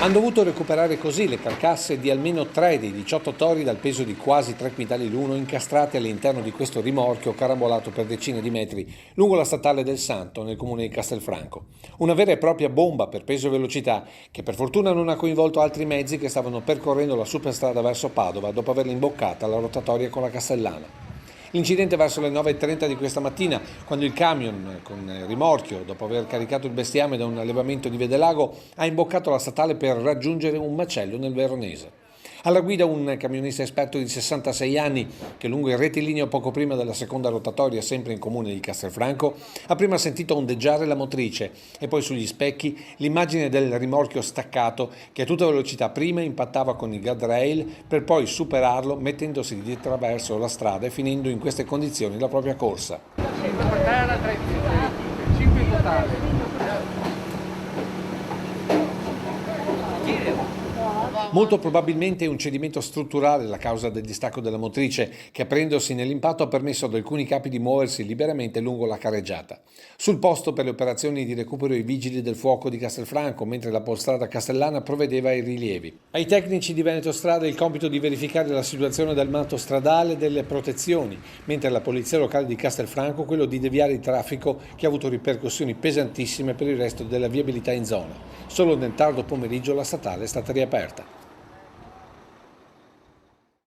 Hanno dovuto recuperare così le carcasse di almeno 3 dei 18 tori dal peso di quasi 3 quintali l'uno incastrati all'interno di questo rimorchio carambolato per decine di metri lungo la statale del Santo nel comune di Castelfranco. Una vera e propria bomba per peso e velocità che per fortuna non ha coinvolto altri mezzi che stavano percorrendo la superstrada verso Padova dopo averla imboccata alla rotatoria con la Castellana. L'incidente verso le 9:30 di questa mattina, quando il camion con rimorchio, dopo aver caricato il bestiame da un allevamento di Vedelago, ha imboccato la statale per raggiungere un macello nel Veronese. Alla guida un camionista esperto di 66 anni che lungo il rettilineo poco prima della seconda rotatoria, sempre in comune di Castelfranco, ha prima sentito ondeggiare la motrice e poi sugli specchi l'immagine del rimorchio staccato che a tutta velocità prima impattava con il guardrail per poi superarlo mettendosi di traverso la strada e finendo in queste condizioni la propria corsa. 5 per terra, 3 5 in totale. Molto probabilmente è un cedimento strutturale la causa del distacco della motrice che aprendosi nell'impatto ha permesso ad alcuni capi di muoversi liberamente lungo la carreggiata. Sul posto per le operazioni di recupero i vigili del fuoco di Castelfranco, mentre la Polstrada Castellana provvedeva ai rilievi. Ai tecnici di Veneto Strada il compito di verificare la situazione del manto stradale e delle protezioni, mentre la polizia locale di Castelfranco quello di deviare il traffico che ha avuto ripercussioni pesantissime per il resto della viabilità in zona. Solo nel tardo pomeriggio la statale è stata riaperta.